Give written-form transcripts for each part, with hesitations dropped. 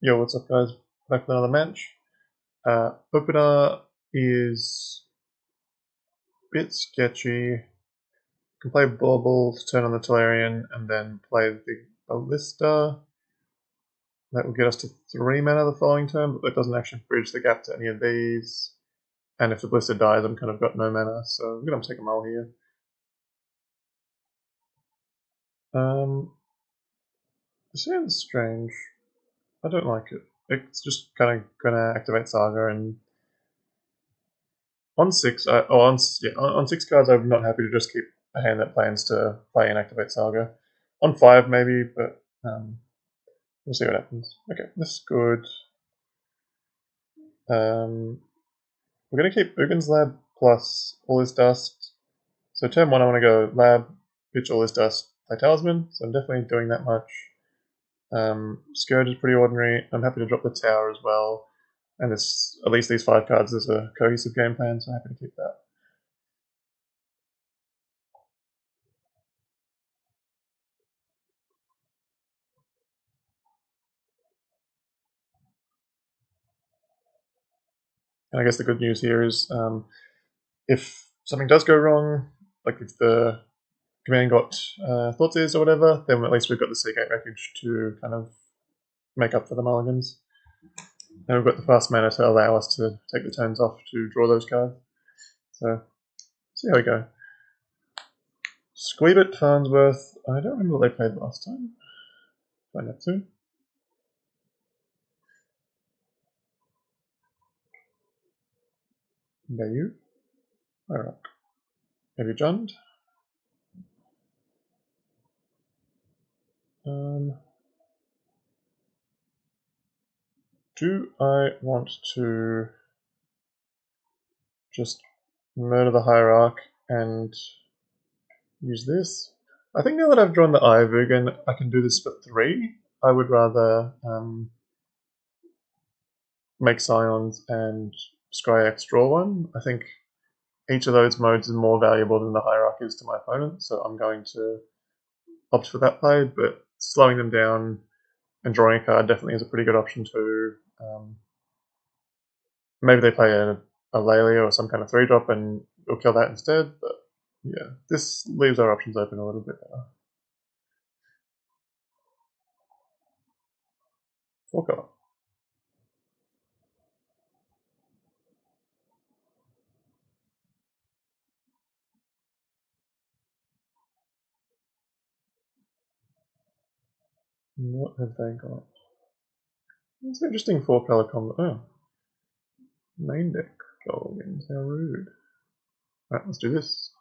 Yo, what's up, guys? Back with another match. Opener is a bit sketchy. Can play Bauble to turn on the Tolarian and then play the Ballista. That will get us to 3 mana the following turn, but that doesn't actually bridge the gap to any of these. And if the Ballista dies, I'm kind of got no mana, so I'm going to take a mull here. This sounds strange. I don't like it. It's just kind of going to activate Saga, and on 6, on 6 cards, I'm not happy to just keep a hand that plans to play and activate Saga. On 5, maybe, but we'll see what happens. Okay, this is good. We're going to keep Ugin's Lab plus all his dust. So turn 1, I want to go Lab, pitch all his dust, play Talisman, so I'm definitely doing that much. Scourge is pretty ordinary. I'm happy to drop the Tower as well. And this, at least these 5 cards, there's a cohesive game plan, so I'm happy to keep that. And I guess the good news here is if something does go wrong, like if the command got Thoughtseize or whatever, then at least we've got the Seagate Refuge to kind of make up for the mulligans. And we've got the fast mana to allow us to take the turns off to draw those cards. So, see how we go. Squeebit, Farnsworth. I don't remember what they played last time. Find out soon. Bayou. Alright. Heavy Jund. Do I want to just murder the Hierarch and use this? I think now that I've drawn the Eye of Ugin, I can do this for 3. I would rather make Scions and Scryax draw one. I think each of those modes is more valuable than the Hierarch is to my opponent, so I'm going to opt for that play, but slowing them down and drawing a card definitely is a pretty good option too. Maybe they play a Laelia or some kind of 3-drop and we'll kill that instead, but yeah, this leaves our options open a little bit better. 4 color. What have they got? It's an interesting 4 color combo. Oh. Main deck Goldens, how rude. Alright, let's do this.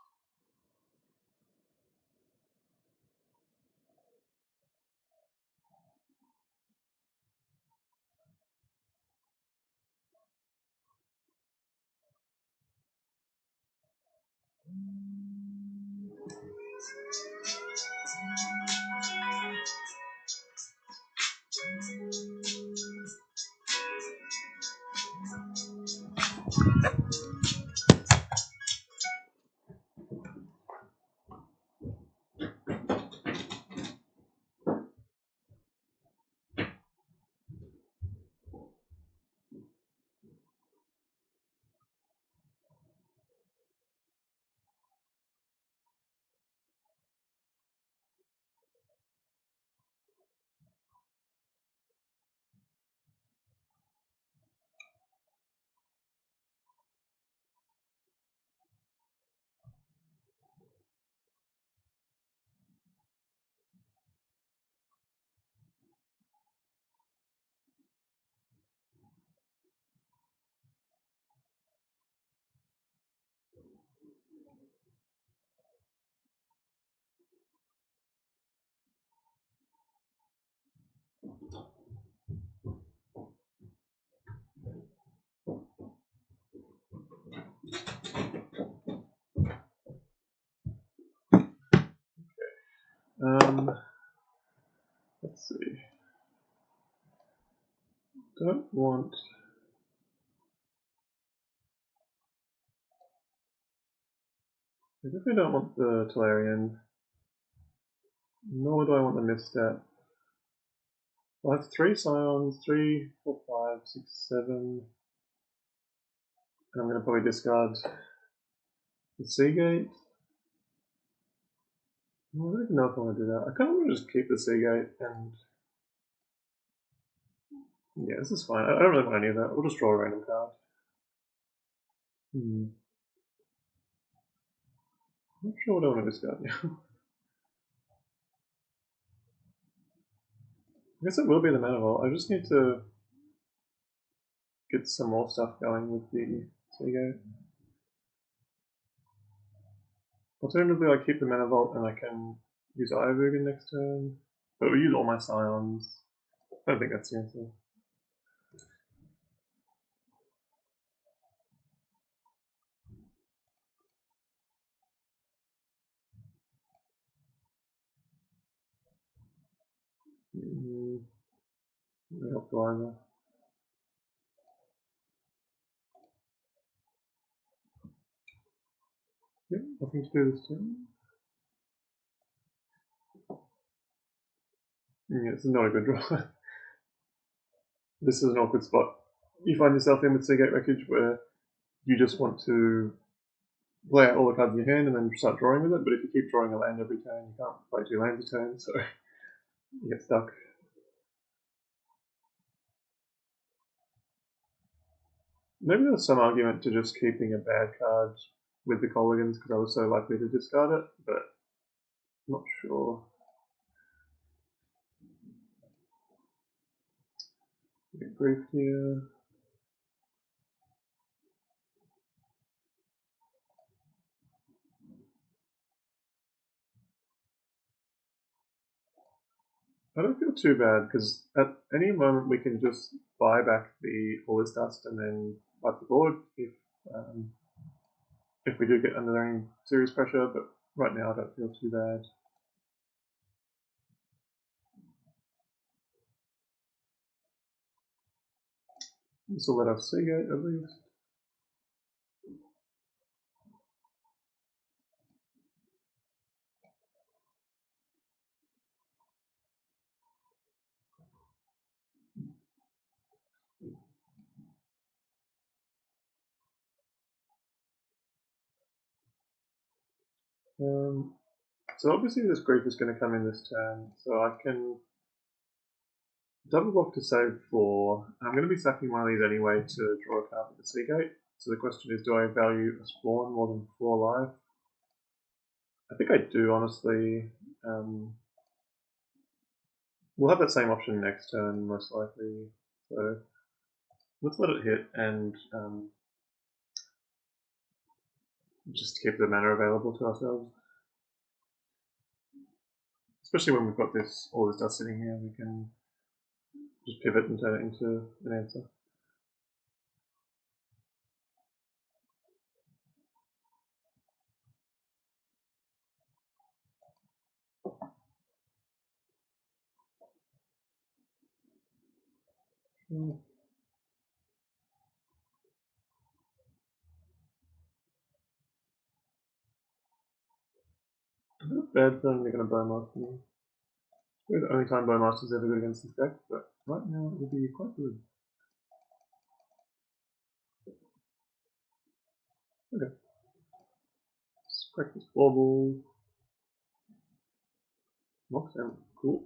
Let's see. Don't want. I definitely don't want the Tolarian. Nor do I want the Misstep. I have 3 scions, 3, 4, 5, 6, 7. And I'm going to probably discard the Seagate. I don't even know if I want to do that. I kind of want to just keep the Seagate and... Yeah, this is fine. I don't really want any of that. We'll just draw a random card. I'm not sure what I want to discard now. I guess it will be the Mana Vault. I just need to get some more stuff going with the Seagate. Alternatively, I keep the Mana Vault and I can use Ivogan next turn. But we use all my Scions. I don't think that's the answer. Helpful either. Yeah, nothing to do this turn. Yeah, this is not a good draw. This is an awkward spot. You find yourself in with Seagate Wreckage where you just want to play out all the cards in your hand and then start drawing with it, but if you keep drawing a land every turn, you can't play 2 lands a turn, so you get stuck. Maybe there's some argument to just keeping a bad card with the Colligans because I was so likely to discard it, but I'm not sure. Get briefed here. I don't feel too bad because at any moment we can just buy back the all this dust and then wipe the board if we do get under any serious pressure. But right now I don't feel too bad. This will let us Seagate at least. So obviously this grief is going to come in this turn, so I can double block to save 4. I'm going to be sacking one of these anyway to draw a card with the Seagate. So the question is, do I value a spawn more than 4 life? I think I do, honestly. We'll have that same option next turn, most likely. So let's let it hit and just keep the mana available to ourselves. Especially when we've got all this dust sitting here, we can just pivot and turn it into an answer. I have a bad feeling they're going to Bowmaster me. It's the only time Bowmaster's ever good against this deck, but right now it would be quite good. Okay. Let's crack this bauble. Mox out. Cool.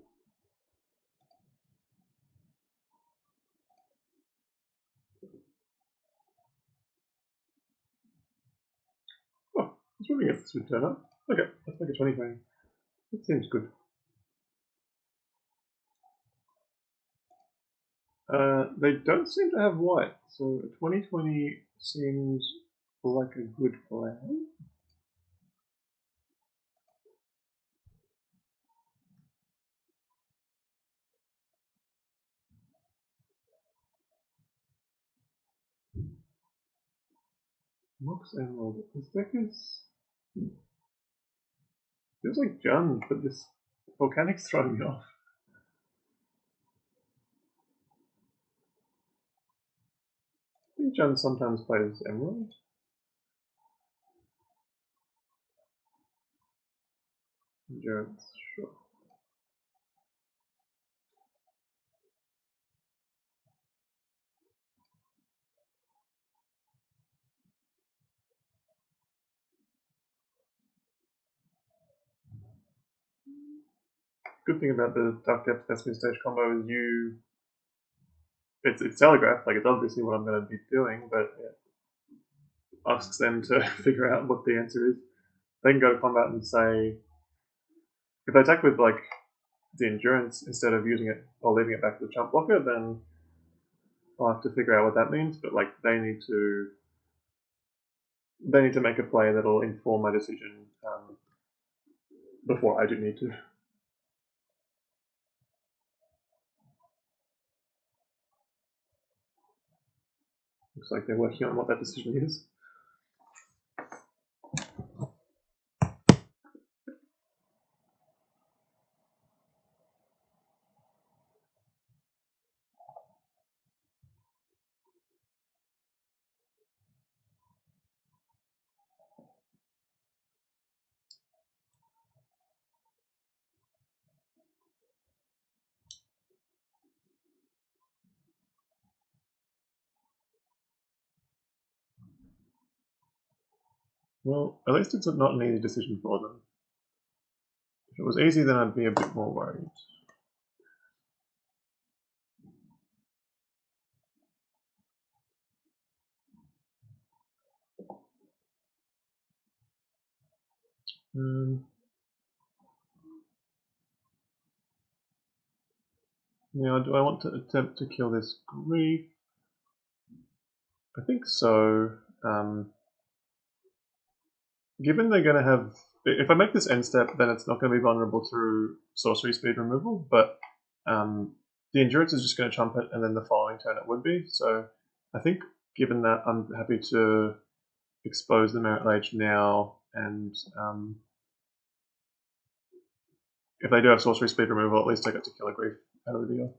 Oh, I was wondering if this would turn up. Okay, let's make a 2020. That seems good. They don't seem to have white, so 2020 seems like a good plan. Mox Emerald. This deck feels like Jund, but this Volcanic's throwing me off. I think Jund sometimes plays Emerald. Endurance, sure. good thing about the Dark Depth Thespian Stage combo is it's telegraphed, like it's obviously what I'm going to be doing, but it asks them to figure out what the answer is. They can go to combat and say, if they attack with like the endurance instead of using it or leaving it back to the chump blocker, then I'll have to figure out what that means. But like they need to make a play that'll inform my decision before I do need to. Looks like they're working on what that decision is. Well, at least it's not an easy decision for them. If it was easy, then I'd be a bit more worried. Now, do I want to attempt to kill this grief? I think so. Given they're going to have... If I make this end step, then it's not going to be vulnerable through sorcery speed removal, but the endurance is just going to chump it, and then the following turn it would be. So I think given that, I'm happy to expose the Merit Lage now, and if they do have sorcery speed removal, at least I get to kill a grief out of the deal.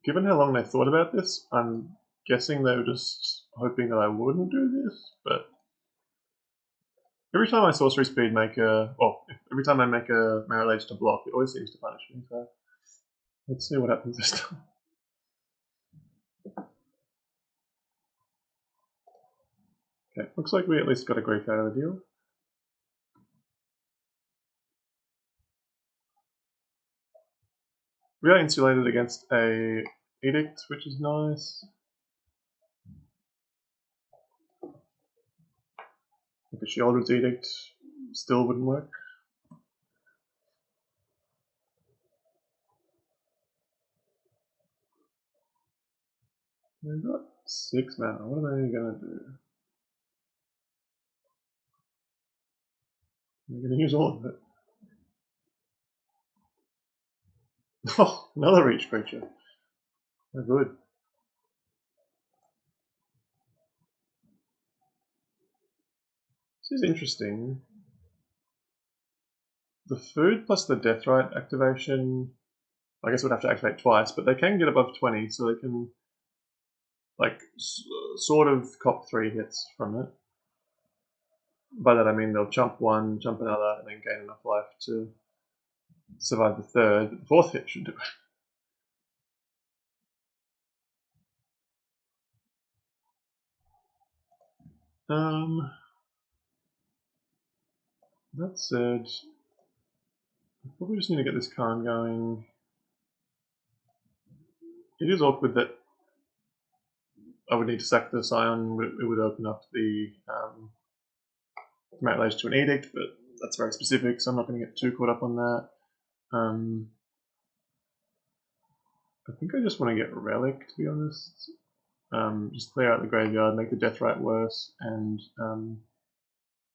Given how long they thought about this, I'm guessing they were just hoping that I wouldn't do this, but every time I sorcery speed make every time I make a Merit Lage to block, it always seems to punish me, so let's see what happens this time. Okay, looks like we at least got a grief out of the deal. We are insulated against a edict, which is nice. If a Sheoldred's edict still wouldn't work. We've got 6 mana. What are they gonna do? They're gonna use all of it. Oh, another reach creature. They're good. This is interesting. The food plus the Deathrite activation, I guess would have to activate twice, but they can get above 20, so they can, like, sort of cop 3 hits from it. By that I mean they'll jump one, jump another, and then gain enough life to survive the third, but the fourth hit should do it. That said, I probably just need to get this Khan going. It is awkward that I would need to sack the Scion. It would open up the Merit Lage to an Edict, but that's very specific, so I'm not going to get too caught up on that. I think I just want to get Relic, to be honest. Just clear out the graveyard, make the Deathrite worse, and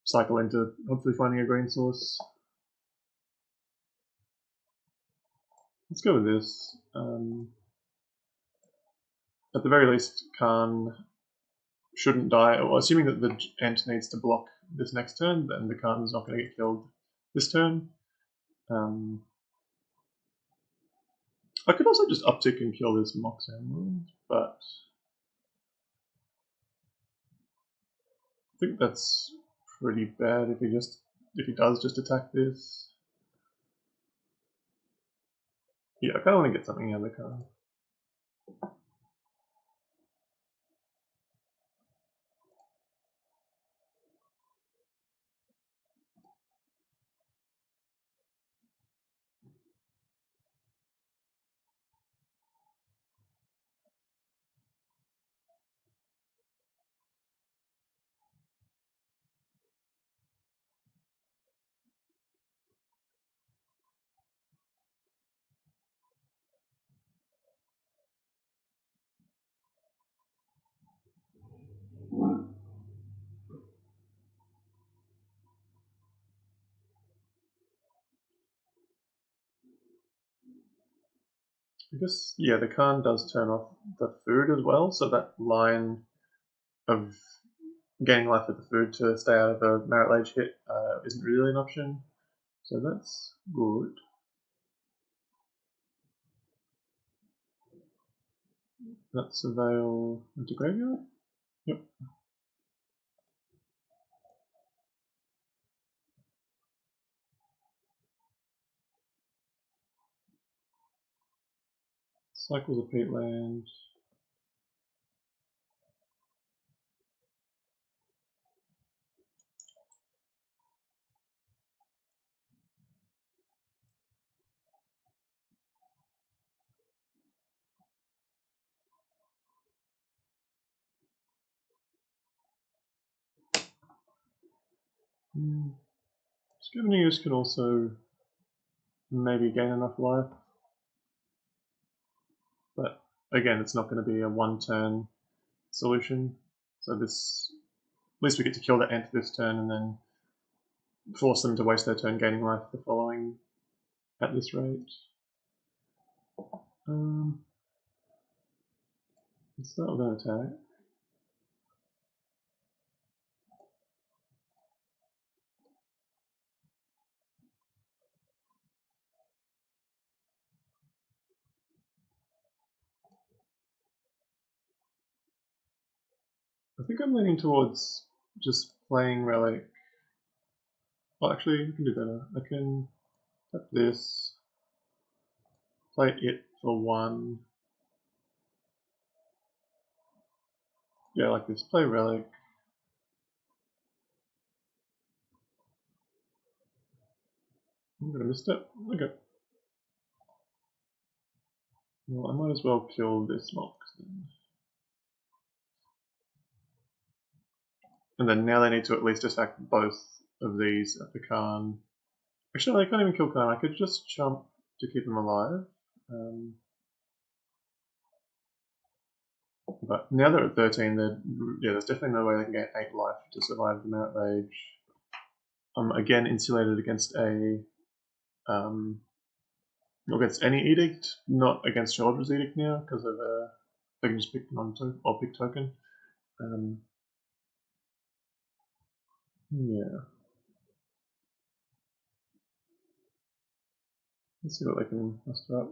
cycle into hopefully finding a green source. Let's go with this. At the very least, Khan shouldn't die. Well, assuming that the Ent needs to block this next turn, then the Khan's not going to get killed this turn. I could also just uptick and kill this Mox Emerald, but think that's pretty bad if he does just attack this. Yeah, I kind of want to get something out of the card. I guess, yeah, the Khan does turn off the food as well, so that line of gaining life with the food to stay out of a Merit Lage hit isn't really an option, so that's good. That's a Veil into Graveyard? Yep. Cycles a Peatland. Scavengers can also maybe gain enough life, but again, it's not going to be a one-turn solution. So this, at least we get to kill that ant this turn and then force them to waste their turn gaining life the following at this rate. Let's start with an attack. I think I'm leaning towards just playing Relic. Well, actually, I can do better. I can tap this, play it for 1. Yeah, like this. Play Relic. I'm gonna miss it. Okay. Well, I might as well kill this Mox then. And then now they need to at least attack both of these at the Khan. Actually, I can't even kill Khan. I could just jump to keep him alive. But now they're at 13, there's definitely no way they can get 8 life to survive the Merit Rage. I'm again insulated against against any edict, not against Children's Edict now, because of they can just pick or pick token. Yeah. Let's see what they can muster up.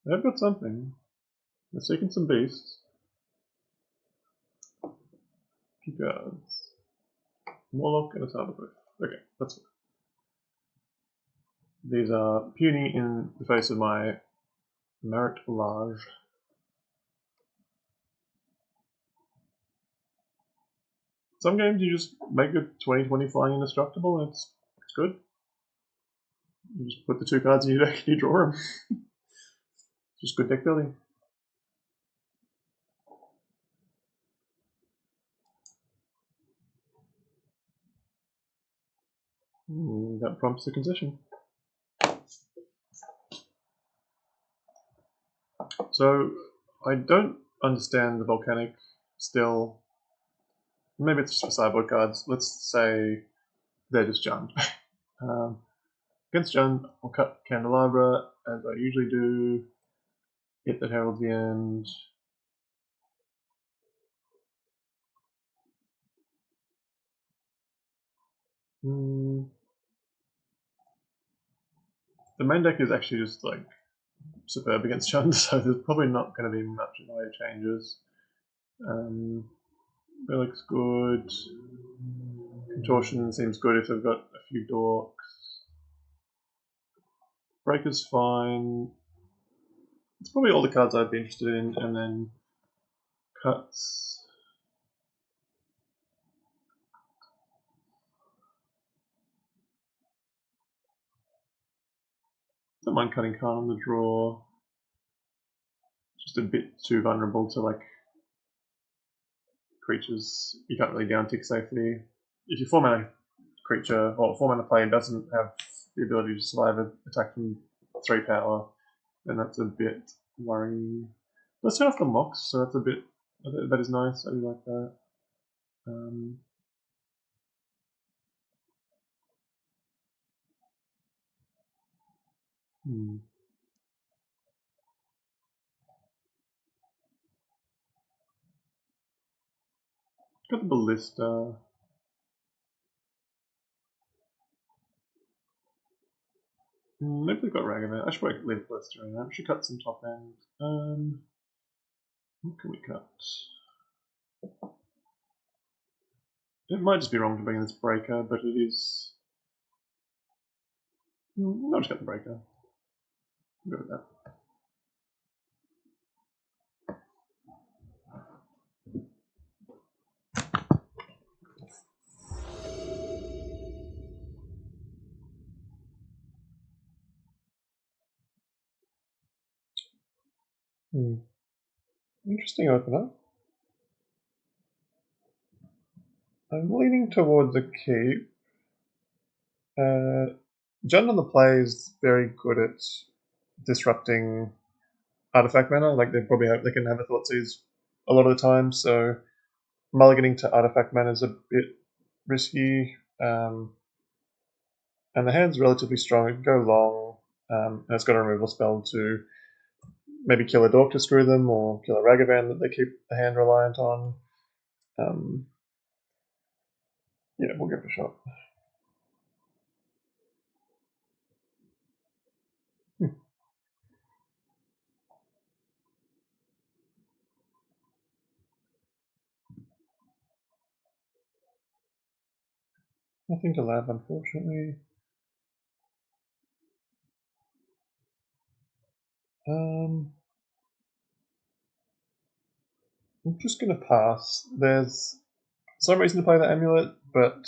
They've got something. They're seeking some beasts. 2 cards. Warlock and a Tarmogoyf. Okay, that's it. These are puny in the face of my Merit Lage. Some games you just make a 20/20 flying indestructible and it's good. You just put the 2 cards in your deck and you draw them. Just good deck building. That prompts the concession. So I don't understand the volcanic still. Maybe it's just for sideboard cards. Let's say they're just Jund. Against Jund, I'll cut Candelabra as I usually do. Hit that heralds the end. The main deck is actually just like superb against Jund, so there's probably not going to be much in the way of changes. Relic's good. Contortion seems good if they've got a few dorks. Breaker's fine. It's probably all the cards I'd be interested in, and then cuts. Don't mind cutting card on the draw. Just a bit too vulnerable to like creatures you can't really down tick safely. If your 4-mana creature or 4-mana player doesn't have the ability to survive an attack from 3 power, then that's a bit worrying. Let's turn off the mocks, so that's a bit that is nice. I do like that. Got the ballista. Maybe we've got Ragavan. I should probably leave ballista in. I should cut some top end. What can we cut? It might just be wrong to bring in this breaker, but it is. I'll just cut the breaker. I'll go with that. Interesting opener. I'm leaning towards a keep. John on the play is very good at disrupting artifact mana. Like they can have a thought seize a lot of the time, so mulliganing to artifact mana is a bit risky. And the hand's relatively strong. It can go long, and it's got a removal spell to maybe kill a dork to screw them, or kill a Ragavan that they keep the hand reliant on. Yeah, we'll give it a shot. Nothing to lab, unfortunately. I'm just going to pass. There's some reason to play the amulet, but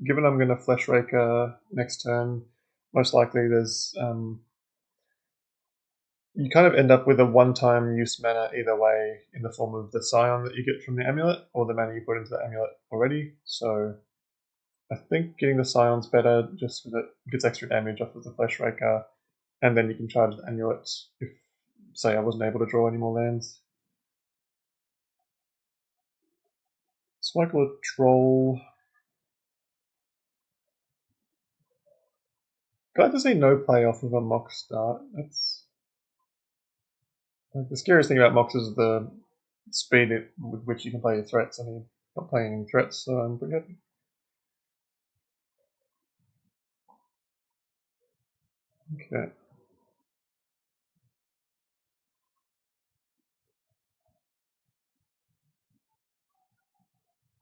given I'm going to Flesh Raker next turn, most likely there's you kind of end up with a one-time use mana either way in the form of the Scion that you get from the amulet or the mana you put into the amulet already. So I think getting the Scion's better just because it gets extra damage off of the Flesh Raker, and then you can charge the amulet if, say, I wasn't able to draw any more lands. Cycle a Troll. Glad to see no play off of a Mox start. That's like the scariest thing about Mox is the speed with which you can play your threats. I mean, not playing any threats, so I'm pretty happy. Okay.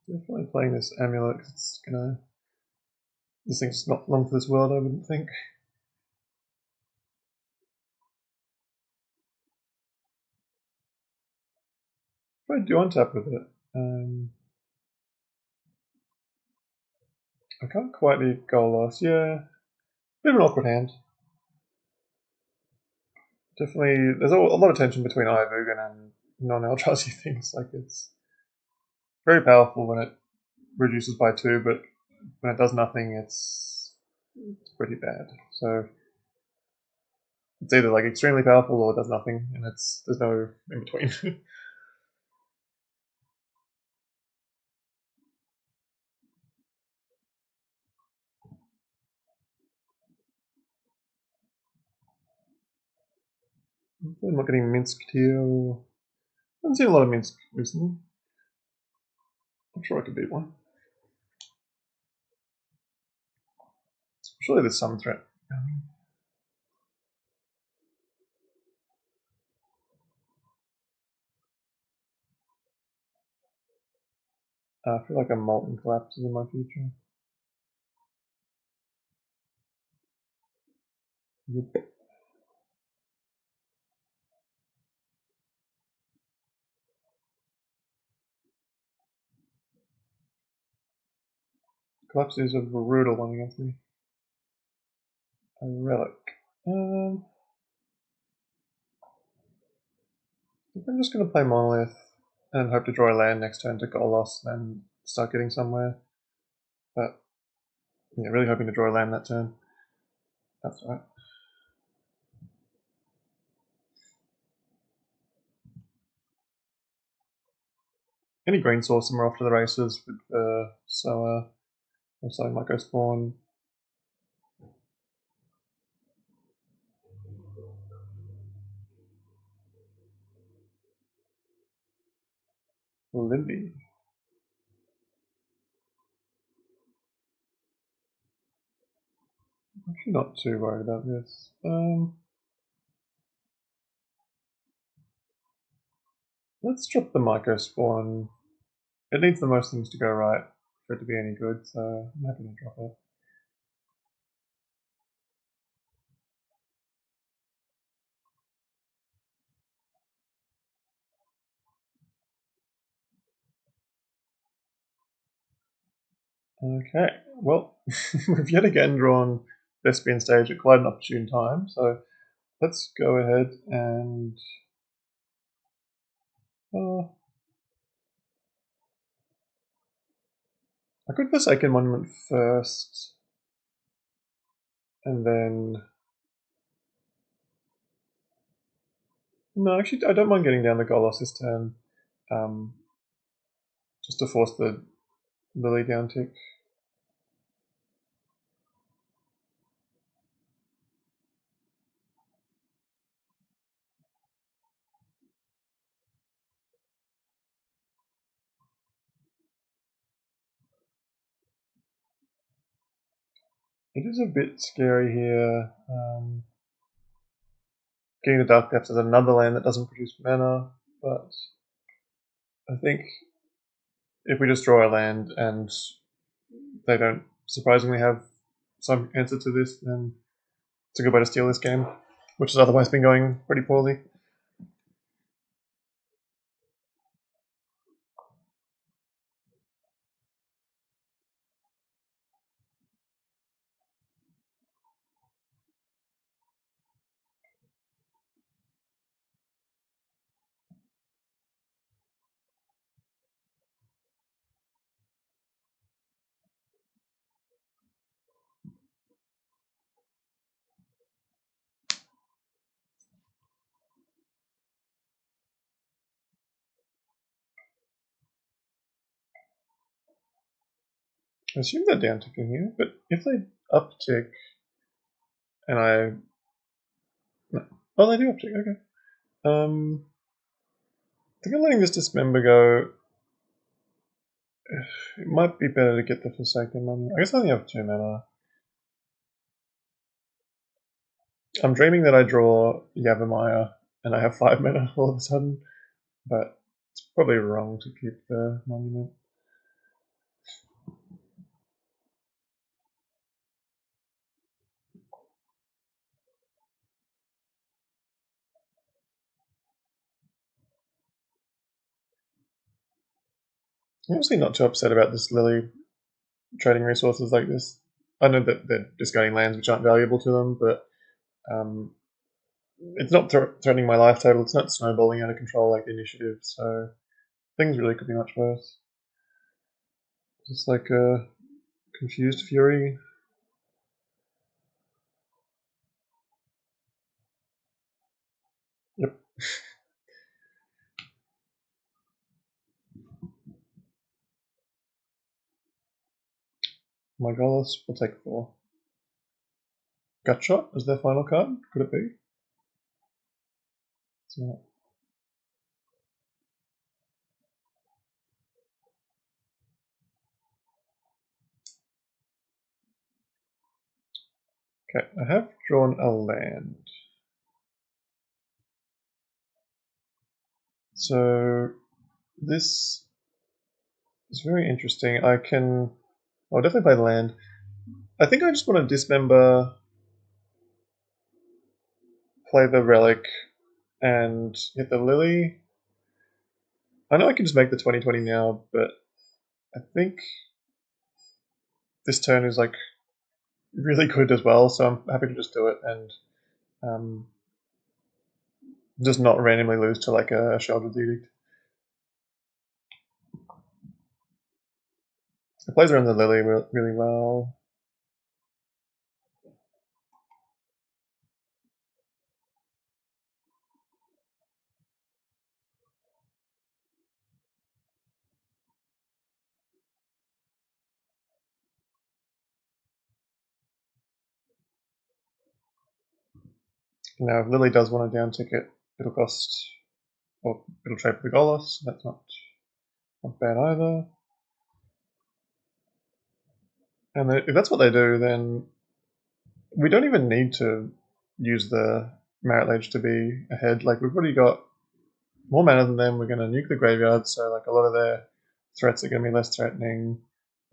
Definitely playing this amulet because it's gonna. This thing's not long for this world, I wouldn't think. What do I do on tap with it? I can't quite beat Golos. Yeah, bit of an awkward hand. Definitely, there's a lot of tension between Ivugan and non-Eldrazi things. Like it's very powerful when it reduces by 2, but when it does nothing, it's pretty bad. So it's either like extremely powerful or it does nothing, and there's no in between. I'm not getting Minsk here. I haven't seen a lot of Minsk recently. I'm sure I could beat one. Surely there's some threat coming. I feel like a Molten Collapse is in my future. Yep. Collapse is a brutal one against me. A relic. I think I'm just going to play Monolith and hope to draw a land next turn to goal loss and start getting somewhere. But yeah, really hoping to draw a land that turn. That's right. Any green source and we're off to the races with Soa or something like go spawn. Lily. I'm actually not too worried about this. Let's drop the micro spawn. It needs the most things to go right for it to be any good, so I'm happy to drop it. Okay, well, we've yet again drawn Thespian Stage at quite an opportune time, so let's go ahead and I could Forsaken Monument first, and then no, actually I don't mind getting down the Golos this turn, just to force the Lily down tick. It is a bit scary here. Getting the Dark Depths is another land that doesn't produce mana, but I think if we just draw a land and they don't surprisingly have some answer to this, then it's a good way to steal this game, which has otherwise been going pretty poorly. I assume they're down ticking here, but if they uptick and I. No. Oh, they do uptick, okay. I think I'm letting this Dismember go. It might be better to get the Forsaken one. I guess I only have 2 mana. I'm dreaming that I draw Yavimaya and I have 5 mana all of a sudden, but it's probably wrong to keep the monument. I'm obviously not too upset about this Lily trading resources like this. I know that they're discarding lands which aren't valuable to them, but it's not threatening my life total. It's not snowballing out of control like the initiative, so things really could be much worse. Just like a confused fury. Yep. My Golos will take 4. Gutshot is their final card. Could it be? It's not. Okay, I have drawn a land. So this It's very interesting. I'll definitely play the land. I think I just want to dismember, play the relic, and hit the lily. I know I can just make the 20/20 now, but I think this turn is like really good as well, so I'm happy to just do it and just not randomly lose to like a Sheldred's Edict. It plays around the lily really well. Now, if Lily does want a down ticket, it'll cost, or it'll trade for the Golos. That's not bad either. And if that's what they do, then we don't even need to use the Marit Lage to be ahead. Like, we've already got more mana than them. We're going to nuke the graveyard, so like a lot of their threats are going to be less threatening.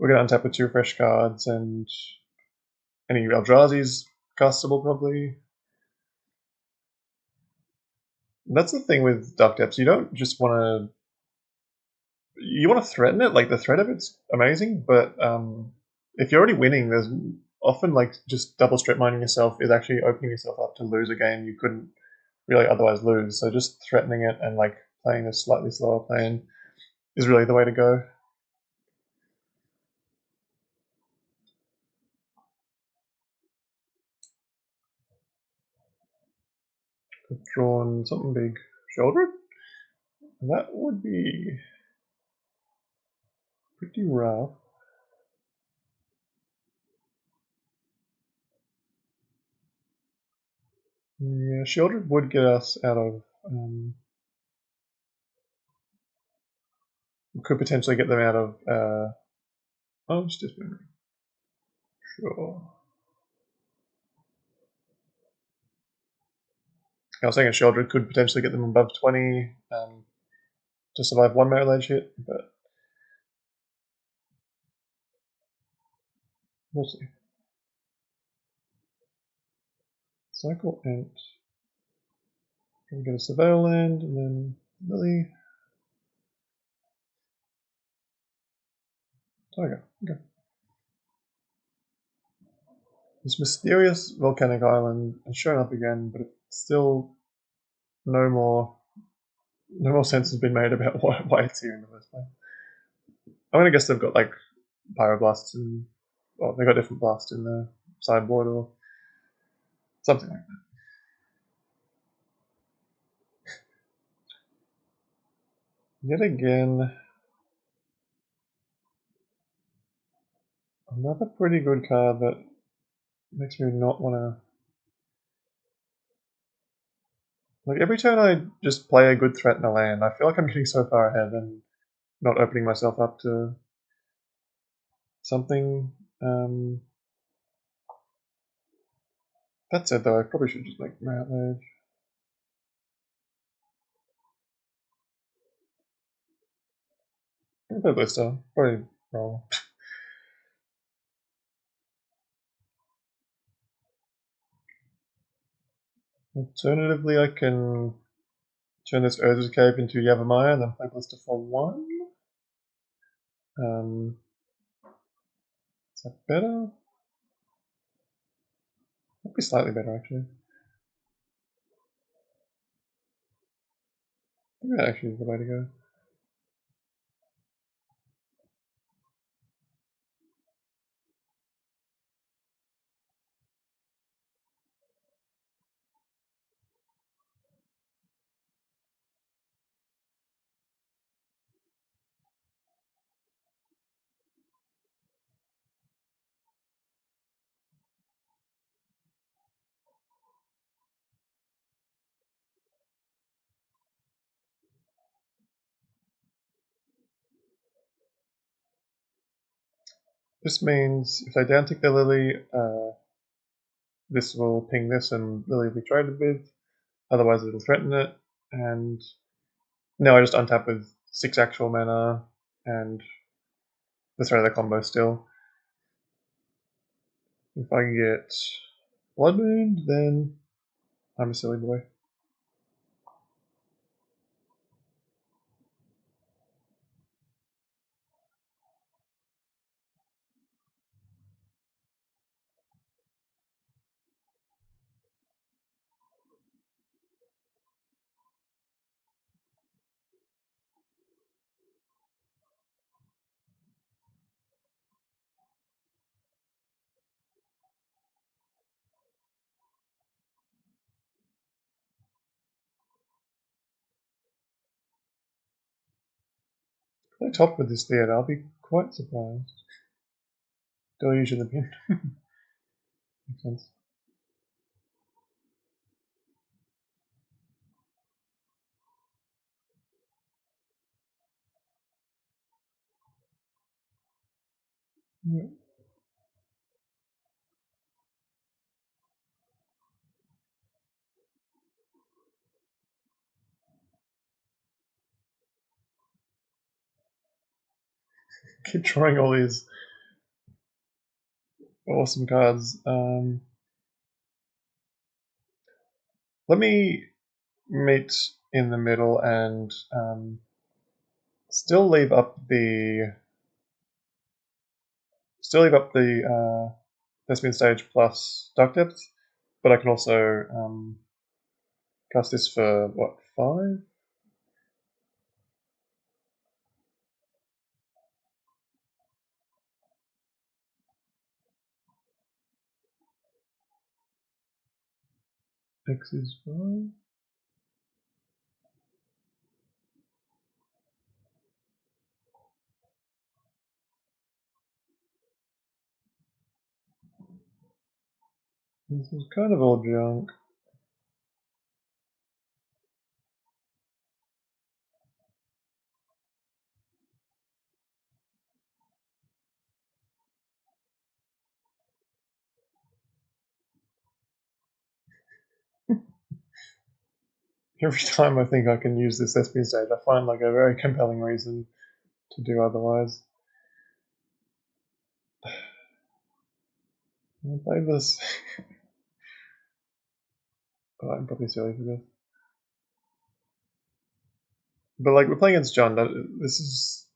We're going to untap with 2 fresh cards, and any Eldrazi's castable probably. That's the thing with Duck Depths. You don't just want to. You want to threaten it. Like the threat of it's amazing, but if you're already winning, there's often like just double strip mining yourself is actually opening yourself up to lose a game you couldn't really otherwise lose. So just threatening it and like playing a slightly slower plan is really the way to go. I've drawn something big. Shoulder? That would be pretty rough. Yeah, Shieldred would get us out of. Could potentially get them out of. Oh, just dismembering. Sure. I was saying a Shieldred could potentially get them above 20 to survive one Marit Lage hit, but we'll see. Cycle Ent. We get a Surveil land, and then Lily. Tiger. Okay. This mysterious volcanic island has shown up again, but it's still no more sense has been made about why it's here in the first place. I'm gonna guess they've got like pyroblasts and well, they've got different blasts in the sideboard or something like that. Yet again, another pretty good card that makes me not want to. Like every turn I just play a good threat in a land, I feel like I'm getting so far ahead and not opening myself up to something. That said, though, I probably should just make Marit Lage. I'll play Blister. Probably roll. Alternatively, I can turn this Urza's Cave into Yavimaya and then play Blister for 1. Is that better? Might be slightly better, actually. I think that actually is the way to go. This means if I downtick the Lily, this will ping this and Lily will be traded with. Otherwise, it'll threaten it. And now I just untap with 6 actual mana and this rate of the combo still. If I can get Blood Moon, then I'm a silly boy. If I top with this theatre, I'll be quite surprised. Deluge in the pin. Makes sense. Yeah. Keep drawing all these awesome cards. Let me meet in the middle and still leave up the Thespian Stage plus Dark Depth, but I can also cast this for what, 5? X is 5. This is kind of all junk. Every time I think I can use this Thespian Stage, I find like a very compelling reason to do otherwise. I'll play this. Oh, I'm probably silly for this. But like, we're playing against John. This is.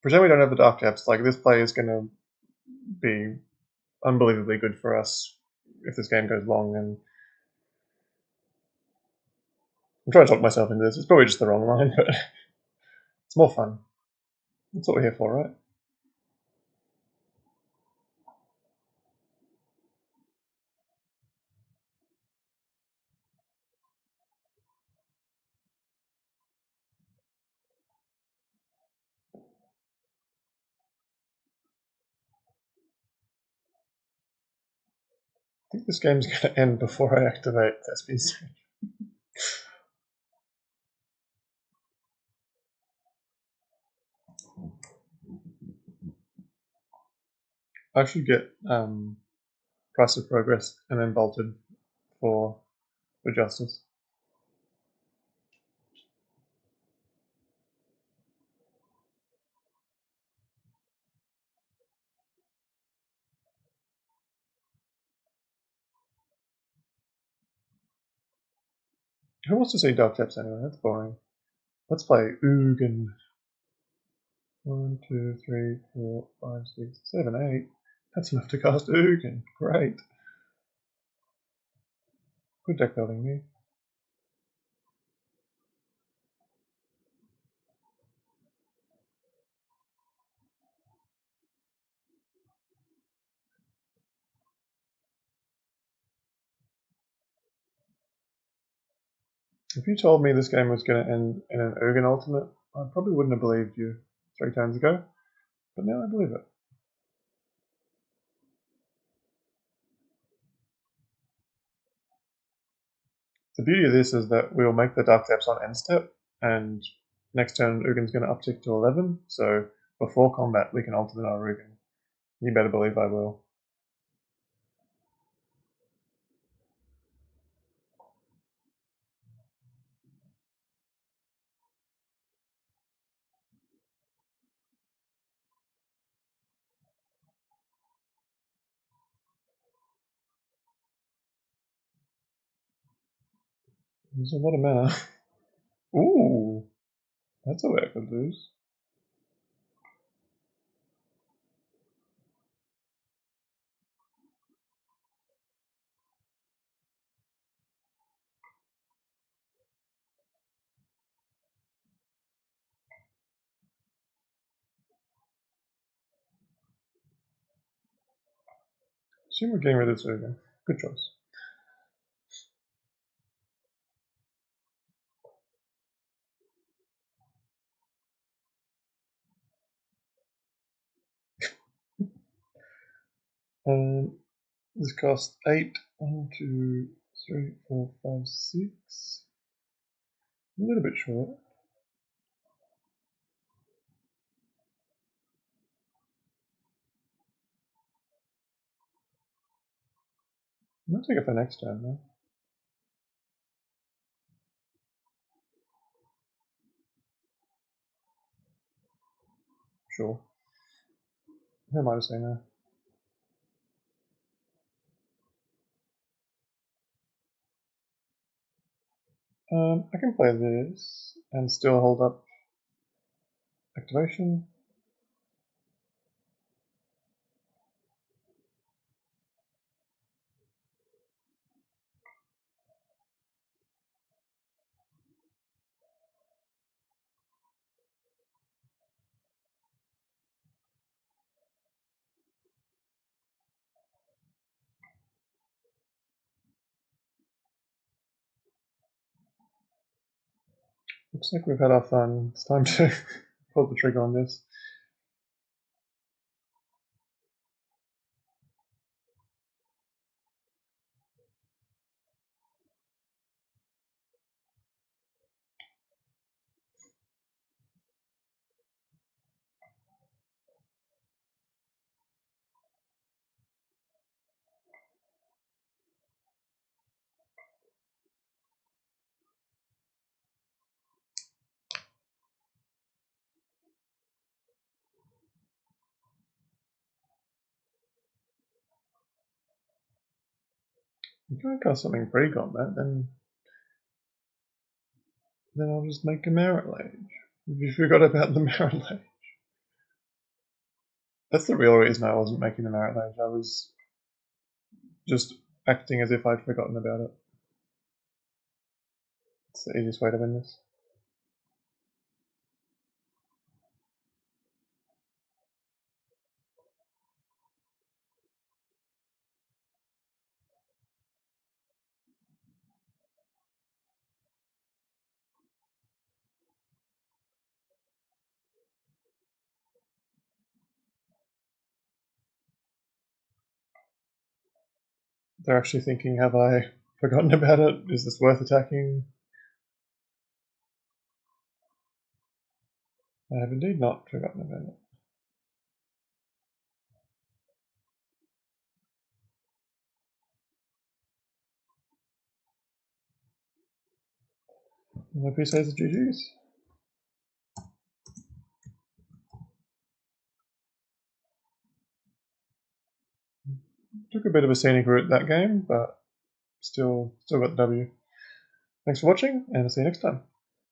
Pretend we don't have the Dark Depths. Like, this play is going to be unbelievably good for us if this game goes long. And I'm trying to talk myself into this. It's probably just the wrong line, but it's more fun. That's what we're here for, right? I think this game's going to end before I activate Thespian Stage. I should get Price of Progress and then bolted for Justice. Who wants to see Dark Depths anyway? That's boring. Let's play Ugin. 1, 2, 3, 4, 5, 6, 7, 8. That's enough to cast Ugin. Great. Good deck building, me. If you told me this game was going to end in an Ugin ultimate, I probably wouldn't have believed you 3 turns ago, but now I believe it. The beauty of this is that we'll make the Dark Depths on end step, and next turn Ugin's going to uptick to 11, so before combat we can ultimate our Ugin. You better believe I will. There's a lot of mana. Ooh, that's a way I could lose. Assume we're getting rid of this again. Good choice. This costs 8. 1, 2, 3, 4, 5, 6. A little bit short. I'm gonna take it for next turn though. Sure. Who am I to say no? I can play this and still hold up activation. Looks like we've had our fun. It's time to pull the trigger on this. You can cast something pre-combat, then I'll just make a Merit Lage. You forgot about the Merit Lage. That's the real reason I wasn't making the Merit Lage. I was just acting as if I'd forgotten about it. It's the easiest way to win this. They're actually thinking, have I forgotten about it? Is this worth attacking? I have indeed not forgotten about it. And my piece says GG's. Took a bit of a scenic route that game, but still got the W. Thanks for watching, and I'll see you next time.